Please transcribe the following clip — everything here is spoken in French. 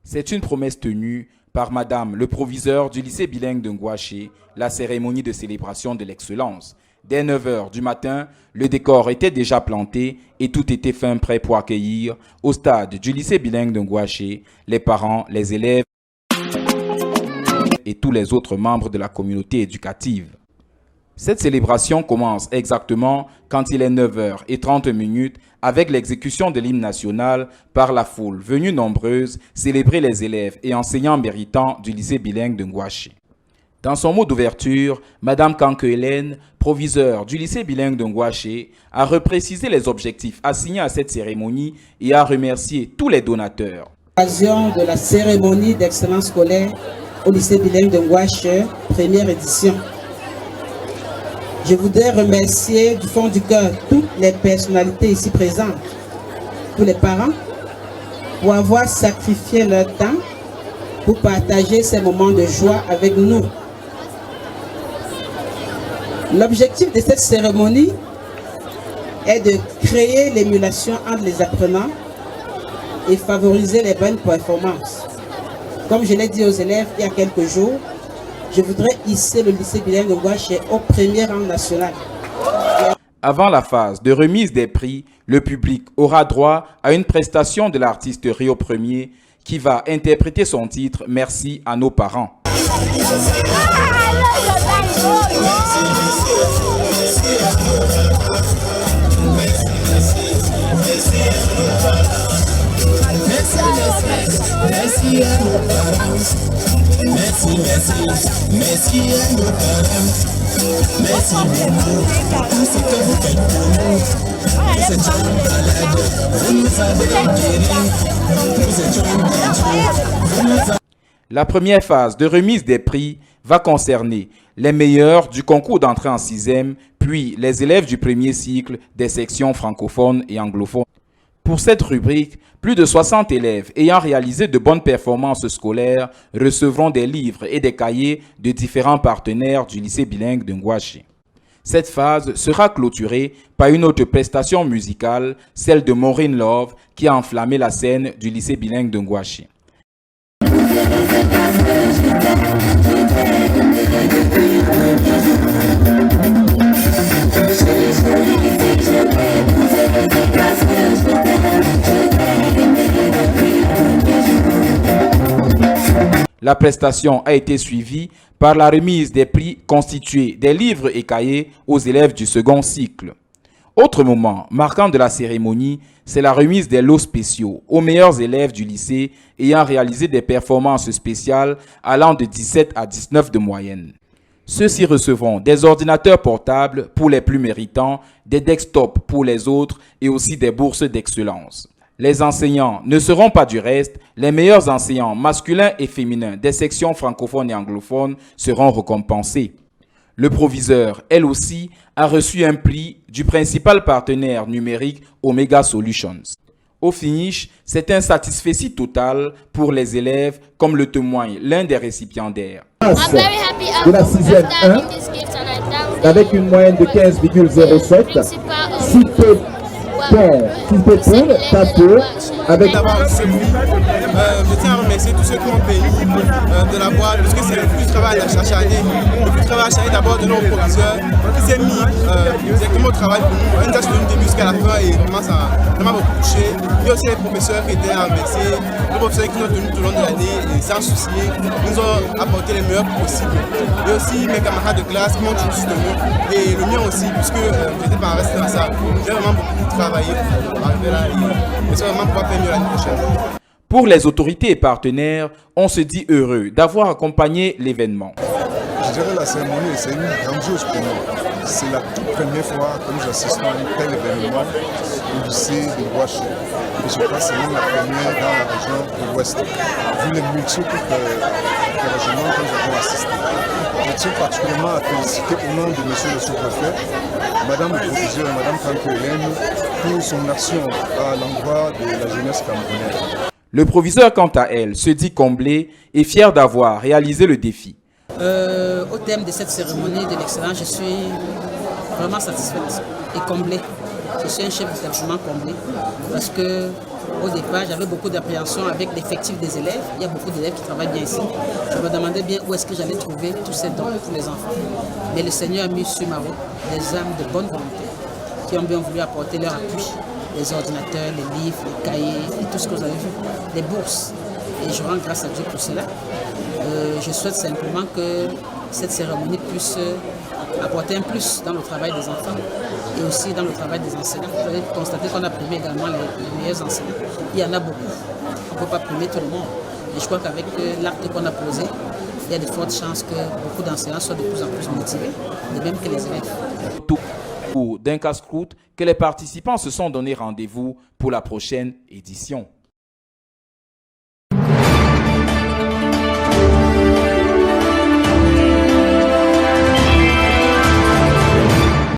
C'est une promesse tenue par Madame le proviseur du lycée bilingue de Ngouaché, la cérémonie de célébration de l'excellence. Dès 9 h du matin, le décor était déjà planté et tout était fin prêt pour accueillir au stade du lycée bilingue de Ngouaché les parents, les élèves et tous les autres membres de la communauté éducative. Cette célébration commence exactement quand il est 9 h 30 avec l'exécution de l'hymne national par la foule venue nombreuse célébrer les élèves et enseignants méritants du lycée bilingue de Ngouaché. Dans son mot d'ouverture, Mme Kanke Hélène, proviseure du lycée bilingue de Ngouaché, a reprécisé les objectifs assignés à cette cérémonie et a remercié tous les donateurs. À l'occasion de la cérémonie d'excellence scolaire au lycée bilingue de Ngouaché, première édition, je voudrais remercier du fond du cœur toutes les personnalités ici présentes, tous les parents, pour avoir sacrifié leur temps pour partager ces moments de joie avec nous. L'objectif de cette cérémonie est de créer l'émulation entre les apprenants et favoriser les bonnes performances. Comme je l'ai dit aux élèves il y a quelques jours, je voudrais hisser le lycée bilingue de Ngouaché au premier rang national. Avant la phase de remise des prix, le public aura droit à une prestation de l'artiste Rio Premier qui va interpréter son titre « Merci à nos parents ». Merci à nos parents. Merci, merci, merci à nos parents. Merci beaucoup pour tout ce que vous faites pour nous. Nous étions malades, vous nous avez guéris. Nous étions dangereux, vous nous avez... La première phase de remise des prix va concerner les meilleurs du concours d'entrée en 6e, puis les élèves du premier cycle des sections francophones et anglophones. Pour cette rubrique, plus de 60 élèves ayant réalisé de bonnes performances scolaires recevront des livres et des cahiers de différents partenaires du lycée bilingue de Ngouaché. Cette phase sera clôturée par une autre prestation musicale, celle de Maureen Love, qui a enflammé la scène du lycée bilingue de Ngouaché. La prestation a été suivie par la remise des prix constitués des livres et cahiers aux élèves du second cycle. Autre moment marquant de la cérémonie, c'est la remise des lots spéciaux aux meilleurs élèves du lycée ayant réalisé des performances spéciales allant de 17 à 19 de moyenne. Ceux-ci recevront des ordinateurs portables pour les plus méritants, des desktops pour les autres et aussi des bourses d'excellence. Les enseignants ne seront pas du reste, les meilleurs enseignants masculins et féminins des sections francophones et anglophones seront récompensés. Le proviseur, elle aussi, a reçu un prix du principal partenaire numérique Omega Solutions. Au finish, c'est un satisfecit total pour les élèves, comme le témoigne l'un des récipiendaires. De la 6e 1, avec une moyenne de 15,07, si peu pas peu, avec... Je tiens à remercier tous ceux qui ont payé de la boîte, parce que c'est le plus de travail à chaque année. Le plus de travail à chaque année d'abord de nos proviseurs, qui s'est mis directement au travail pour nous. On nous a soutenu du début jusqu'à la fin et vraiment ça m'a beaucoup touché. Il y a aussi les professeurs qui étaient à remercier, les professeurs qui nous ont tenus tout au long de l'année et sans souci, nous ont apporté les meilleurs possibles. Et aussi mes camarades de classe qui m'ont toujours soutenu et le mien aussi, puisque j'étais pas resté dans ça. J'ai vraiment beaucoup travaillé pour arriver là et j'espère vraiment pouvoir faire mieux l'année prochaine. Pour les autorités et partenaires, on se dit heureux d'avoir accompagné l'événement. Je dirais la cérémonie, c'est une grandiose pour moi. C'est la toute première fois que nous assistons à un tel événement au lycée de Ngouaché. Et je crois que c'est même la première dans la région de l'Ouest. Vu les multiples régionaux que nous avons assistés. Je tiens particulièrement à féliciter au nom de monsieur le sous-préfet, madame le proviseur et madame Kanke Hélène pour son action à l'endroit de la jeunesse camerounaise. Le proviseur, quant à elle, se dit comblé et fier d'avoir réalisé le défi. Au thème de cette cérémonie de l'excellence, je suis vraiment satisfaite et comblée je suis un chef d'établissement comblé parce que au départ, j'avais beaucoup d'appréhension avec l'effectif des élèves. Il y a beaucoup d'élèves qui travaillent bien ici. Je me demandais bien où est-ce que j'allais trouver tous ces dons pour les enfants. Mais le Seigneur a mis sur ma route des âmes de bonne volonté qui ont bien voulu apporter leur appui. Les ordinateurs, les livres, les cahiers et tout ce que vous avez vu. Les bourses. Et je rends grâce à Dieu pour cela. Je souhaite simplement que cette cérémonie puisse apporter un plus dans le travail des enfants et aussi dans le travail des enseignants. Vous allez constater qu'on a primé également les meilleurs enseignants. Il y en a beaucoup. On ne peut pas primer tout le monde. Et je crois qu'avec l'acte qu'on a posé, il y a de fortes chances que beaucoup d'enseignants soient de plus en plus motivés, de même que les élèves. D'un casse-croûte que les participants se sont donné rendez-vous pour la prochaine édition.